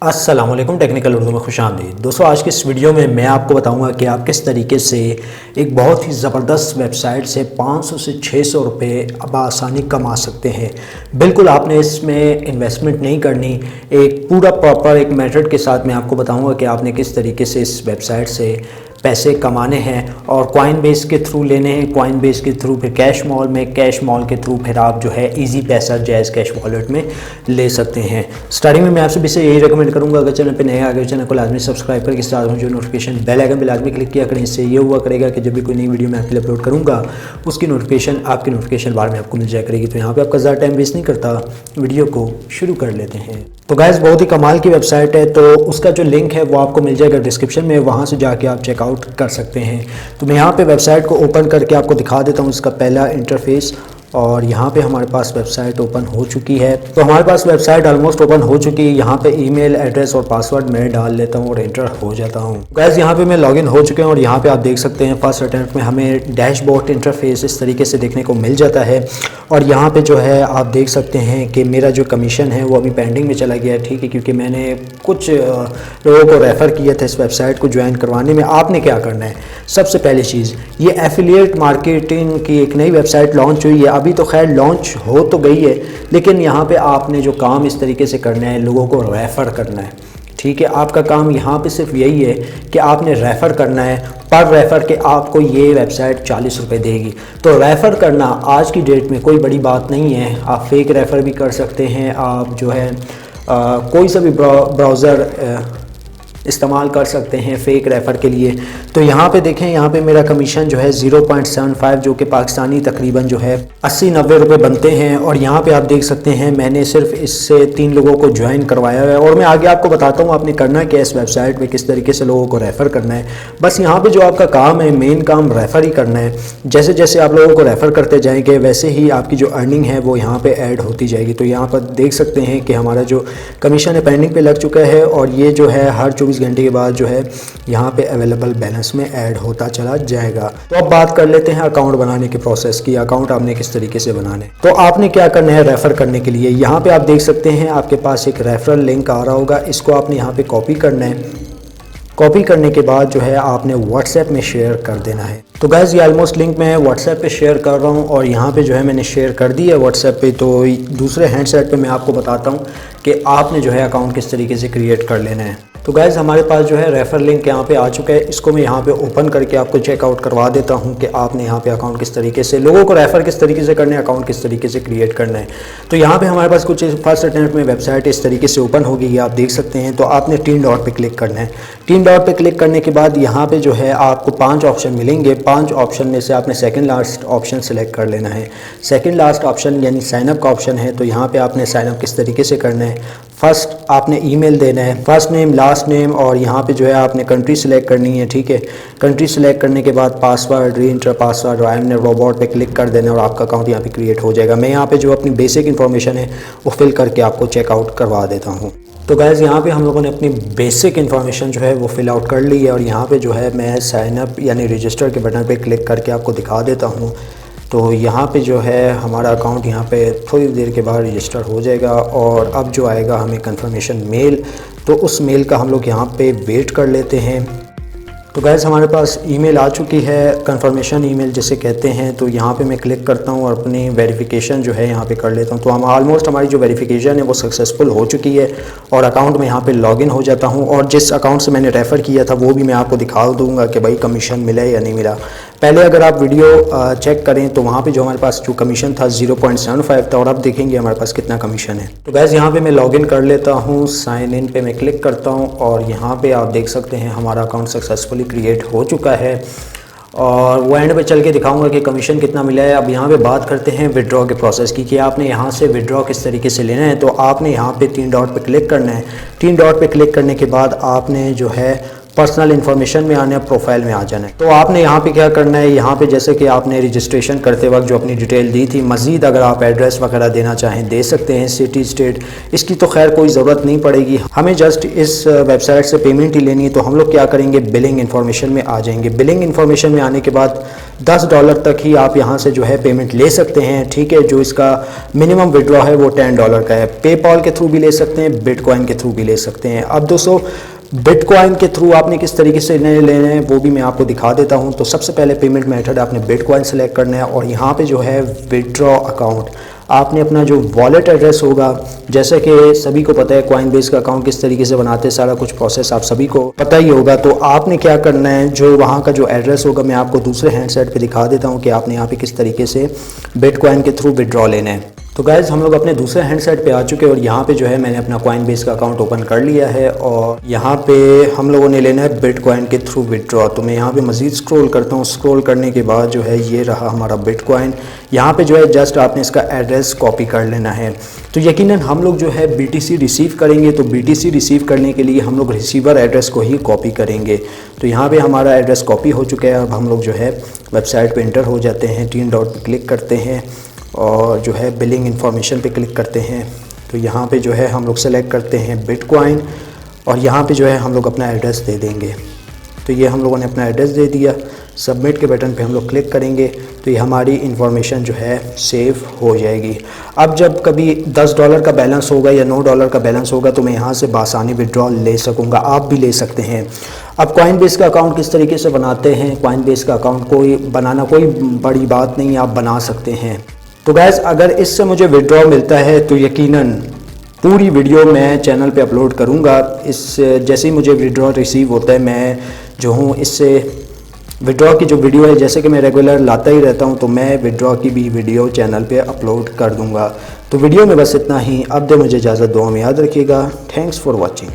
अस्सलामुअलैकुम, टेक्निकल उर्दू में खुशामदीद। दोस्तों, आज की इस वीडियो में मैं आपको बताऊंगा कि आप किस तरीके से एक बहुत ही ज़बरदस्त वेबसाइट से 500 से 600 रुपये बआसानी कमा सकते हैं। बिल्कुल आपने इसमें इन्वेस्टमेंट नहीं करनी, एक पूरा प्रॉपर एक मेथड के साथ मैं आपको बताऊंगा कि आपने किस तरीके से इस वेबसाइट से पैसे कमाने हैं और कॉइन बेस के थ्रू लेने हैं। कॉइन बेस के थ्रू फिर कैश मॉल में, कैश मॉल के थ्रू फिर आप जो है इजी पैसा जायज़ कैश वॉलेट में ले सकते हैं। स्टार्टिंग में मैं आपसे भी से यही रिकमेंड करूंगा, अगर चैनल पे नए आ गए चैनल को लाजमी सब्सक्राइब करके साथ में जो नोटिफिकेशन बेल आइकन पे लाजमी क्लिक किया करें। इससे ये हुआ करेगा कि जब भी कोई नई वीडियो मैं आपके लिए अपलोड करूँगा उसकी नोटिफिकेशन आपके नोटिफिकेशन बार में आपको मिल जाया करेगी। तो यहाँ पर आपका ज़्यादा टाइम वेस्ट नहीं करता, वीडियो को शुरू कर लेते हैं। तो गाइस, बहुत ही कमाल की वेबसाइट है, तो उसका जो लिंक है वो आपको मिल जाएगा डिस्क्रिप्शन में, वहाँ से जाके आप चेकआउट कर सकते हैं। तो मैं यहाँ पे वेबसाइट को ओपन करके आपको दिखा देता हूँ इसका पहला इंटरफेस। और यहाँ पे हमारे पास वेबसाइट ओपन हो चुकी है। तो हमारे पास वेबसाइट ऑलमोस्ट ओपन हो चुकी है। यहाँ पे ईमेल एड्रेस और पासवर्ड मैं डाल लेता हूँ और एंटर हो जाता हूँ। गाइस, यहाँ पे मैं लॉगिन हो चुके हैं और यहाँ पे आप देख सकते हैं फर्स्ट अटेम्प्ट में हमें डैशबोर्ड इंटरफेस इस तरीके से देखने को मिल जाता है। और यहाँ पे जो है आप देख सकते हैं कि मेरा जो कमीशन है वो अभी पेंडिंग में चला गया है, ठीक है, क्योंकि मैंने कुछ लोगों को रेफ़र किया था इस वेबसाइट को ज्वाइन करवाने में। आपने क्या करना है, सबसे पहली चीज़, ये एफिलिएट मार्केटिंग की एक नई वेबसाइट लॉन्च हुई है। अभी तो खैर लॉन्च हो तो गई है, लेकिन यहाँ पे आपने जो काम इस तरीके से करना है, लोगों को रेफ़र करना है, ठीक है। आपका काम यहाँ पे सिर्फ यही है कि आपने रेफ़र करना है। पर रेफ़र के आपको ये वेबसाइट 40 रुपये देगी। तो रेफ़र करना आज की डेट में कोई बड़ी बात नहीं है। आप फेक रेफ़र भी कर सकते हैं, आप जो है कोई सा भी ब्राउज़र इस्तेमाल कर सकते हैं फ़ेक रेफ़र के लिए। तो यहाँ पे देखें, यहाँ पे मेरा कमीशन जो है 0.75 जो कि पाकिस्तानी तकरीबन जो है 80-90 रुपये बनते हैं। और यहाँ पे आप देख सकते हैं मैंने सिर्फ इससे 3 लोगों को ज्वाइन करवाया है। और मैं आगे आपको बताता हूँ आपने करना क्या इस वेबसाइट पे, किस तरीके से लोगों को रेफ़र करना है। बस यहाँ पर जो आपका काम है, मेन काम रेफ़र ही करना है। जैसे जैसे आप लोगों को रेफ़र करते जाएंगे वैसे ही आपकी जो अर्निंग है वो यहाँ पर ऐड होती जाएगी। तो यहाँ पर देख सकते हैं कि हमारा जो कमीशन है पेंडिंग पर लग चुका है और ये जो है हर 24 घंटे के बाद जो है यहाँ पे अवेलेबल बैलेंस में ऐड होता चला जाएगा। तो अब बात कर लेते हैं अकाउंट बनाने के प्रोसेस की। अकाउंट आपने किस तरीके से बनाने, तो आपने क्या करना है रेफ़र करने के लिए, यहाँ पे आप देख सकते हैं आपके पास एक रेफरल लिंक आ रहा होगा। इसको आपने यहाँ पे कॉपी करना है। कॉपी करने के बाद जो है आपने व्हाट्सएप में शेयर कर देना है। तो गाइस, ये ऑलमोस्ट लिंक मैं व्हाट्सएप पे शेयर कर रहा हूँ और यहाँ पे जो है मैंने शेयर कर दी है व्हाट्सएप पे। तो दूसरे हैंडसेट पे मैं आपको बताता हूँ कि आपने जो है अकाउंट किस तरीके से क्रिएट कर लेना है। तो गाइस, हमारे पास जो है रेफ़र लिंक यहाँ पे आ चुका है। इसको मैं यहाँ पे ओपन करके आपको चेकआउट करवा देता हूँ कि आपने यहाँ पे अकाउंट किस तरीके से, लोगों को रेफ़र किस तरीके से करना है, अकाउंट किस तरीके से क्रिएट करना है। तो यहाँ पे हमारे पास कुछ फर्स्ट अटेम्प्ट में वेबसाइट इस तरीके से ओपन हो गई है, आप देख सकते हैं। तो आपने 3 डॉट पर क्लिक करना है। 3 डॉट पर क्लिक करने के बाद यहाँ पर जो है आपको 5 ऑप्शन मिलेंगे। 5 ऑप्शन में से आपने सेकेंड लास्ट ऑप्शन सेलेक्ट कर लेना है। सेकेंड लास्ट ऑप्शन यानी साइनअप का ऑप्शन है। तो यहाँ पर आपने साइनअप किस तरीके से करना है, फर्स्ट आपने ईमेल देना है, फर्स्ट नेम लास्ट नेम, और यहाँ पे जो है आपने कंट्री सेलेक्ट करनी है, ठीक है। कंट्री सेलेक्ट करने के बाद पासवर्ड, री एंटर पासवर्ड, आई एम ने रोबोट पे क्लिक कर देना और आपका अकाउंट यहाँ पे क्रिएट हो जाएगा। मैं यहाँ पे जो अपनी बेसिक इन्फॉर्मेशन है वो फिल करके आपको चेकआउट करवा देता हूँ। तो गाइस, यहाँ पे हम लोगों ने अपनी बेसिक इन्फॉर्मेशन जो है वो फिल आउट कर ली है और यहाँ पे जो है मैं साइनअप यानी रजिस्टर के बटन पे क्लिक करके आपको दिखा देता हूँ। तो यहाँ पे जो है हमारा अकाउंट यहाँ पे थोड़ी देर के बाद रजिस्टर हो जाएगा और अब जो आएगा हमें कंफर्मेशन मेल, तो उस मेल का हम लोग यहाँ पे वेट कर लेते हैं। तो गाइस, हमारे पास ईमेल आ चुकी है, कंफर्मेशन ईमेल जिसे कहते हैं। तो यहाँ पे मैं क्लिक करता हूँ और अपनी वेरिफिकेशन जो है यहाँ पे कर लेता हूँ। तो हम ऑलमोस्ट हमारी जो वेरिफिकेशन है वो सक्सेसफुल हो चुकी है और अकाउंट में यहाँ पे लॉगिन हो जाता हूँ। और जिस अकाउंट से मैंने रेफ़र किया था वो भी मैं आपको दिखा दूँगा कि भाई कमीशन मिला या नहीं मिला। पहले अगर आप वीडियो चेक करें तो वहाँ पे जो हमारे पास जो कमीशन था 0.75 था और अब देखेंगे हमारे पास कितना कमीशन है। तो गैस, यहाँ पे मैं लॉगिन कर लेता हूँ, साइन इन पे मैं क्लिक करता हूँ और यहाँ पे आप देख सकते हैं हमारा अकाउंट सक्सेसफुली क्रिएट हो चुका है। और वो एंड पे चल के दिखाऊंगा कि कमीशन कितना मिला है। अब यहाँ पे बात करते हैं विड्रॉ के प्रोसेस की कि आपने यहाँ से विड्रॉ किस तरीके से लेना है। तो आपने यहाँ पे 3 डॉट पे क्लिक करना है। 3 डॉट पे क्लिक करने के बाद आपने जो है पर्सनल इन्फॉर्मेशन में आना है, प्रोफाइल में आ जाना है। तो आपने यहाँ पे क्या करना है, यहाँ पे जैसे कि आपने रजिस्ट्रेशन करते वक्त जो अपनी डिटेल दी थी, मज़ीद अगर आप एड्रेस वगैरह देना चाहें दे सकते हैं, सिटी स्टेट, इसकी तो खैर कोई ज़रूरत नहीं पड़ेगी, हमें जस्ट इस वेबसाइट से पेमेंट ही लेनी है। तो हम लोग क्या करेंगे, बिलिंग इन्फॉर्मेशन में आ जाएंगे। बिलिंग इन्फॉर्मेशन में आने के बाद $10 तक ही आप यहाँ से जो है पेमेंट ले सकते हैं, ठीक है। जो इसका मिनिमम विड्रॉ है वो $10 का है। पेपॉल के थ्रू भी ले सकते हैं, बिटकॉइन के थ्रू भी ले सकते हैं। अब दोस्तों बिटकॉइन के थ्रू आपने किस तरीके से लेने हैं वो भी मैं आपको दिखा देता हूं। तो सबसे पहले पेमेंट मेथड आपने बिटकॉइन सेलेक्ट करना है और यहाँ पे जो है विड्रॉ अकाउंट, आपने अपना जो वॉलेट एड्रेस होगा, जैसे कि सभी को पता है कॉइनबेस का अकाउंट किस तरीके से बनाते हैं, सारा कुछ प्रोसेस आप सभी को पता ही होगा। तो आपने क्या करना है, जो वहाँ का जो एड्रेस होगा मैं आपको दूसरे हैंडसेट पे दिखा देता हूँ कि आपने यहाँ पे किस तरीके से बिटकॉइन के थ्रू विड्रॉ लेना है। तो गाइज़ हम लोग अपने दूसरे हैंडसेट पे आ चुके हैं और यहाँ पे जो है मैंने अपना कॉइनबेस का अकाउंट ओपन कर लिया है और यहाँ पे हम लोगों ने लेना है बिटकॉइन के थ्रू विड्रॉ। तो मैं यहाँ पे मज़ीद स्क्रॉल करता हूँ, स्क्रॉल करने के बाद जो है ये रहा हमारा बिटकॉइन। यहाँ पे जो है जस्ट आपने इसका एड्रेस कॉपी कर लेना है। तो यकीनन हम लोग जो है BTC रिसीव करेंगे, तो BTC रिसीव करने के लिए हम लोग रिसीवर एड्रेस को ही कॉपी करेंगे। तो यहाँ पे हमारा एड्रेस कॉपी हो चुका है। अब हम लोग जो है वेबसाइट पे इंटर हो जाते हैं, 3 डॉट पे क्लिक करते हैं और जो है बिलिंग इन्फॉर्मेशन पे क्लिक करते हैं। तो यहाँ पे जो है हम लोग सेलेक्ट करते हैं बिटकॉइन और यहाँ पे जो है हम लोग अपना एड्रेस दे देंगे। तो ये हम लोगों ने अपना एड्रेस दे दिया, सबमिट के बटन पे हम लोग क्लिक करेंगे तो ये हमारी इन्फॉर्मेशन जो है सेव हो जाएगी। अब जब कभी $10 का बैलेंस होगा या $9 का बैलेंस होगा तो मैं यहाँ से बासानी विड्रॉल ले सकूँगा, आप भी ले सकते हैं। अब कॉइनबेस का अकाउंट किस तरीके से बनाते हैं, कॉइनबेस का अकाउंट कोई बनाना कोई बड़ी बात नहीं, आप बना सकते हैं। तो गैस अगर इससे मुझे विड्रॉ मिलता है तो यकीनन पूरी वीडियो मैं चैनल पे अपलोड करूँगा। इस जैसे ही मुझे विड्रॉ रिसीव होता है मैं जो हूँ इससे विड्रॉ की जो वीडियो है, जैसे कि मैं रेगुलर लाता ही रहता हूँ, तो मैं विड्रॉ की भी वीडियो चैनल पे अपलोड कर दूँगा। तो वीडियो में बस इतना ही। अब दे मुझे इजाज़त, दुआ में याद रखिएगा। Thanks for watching.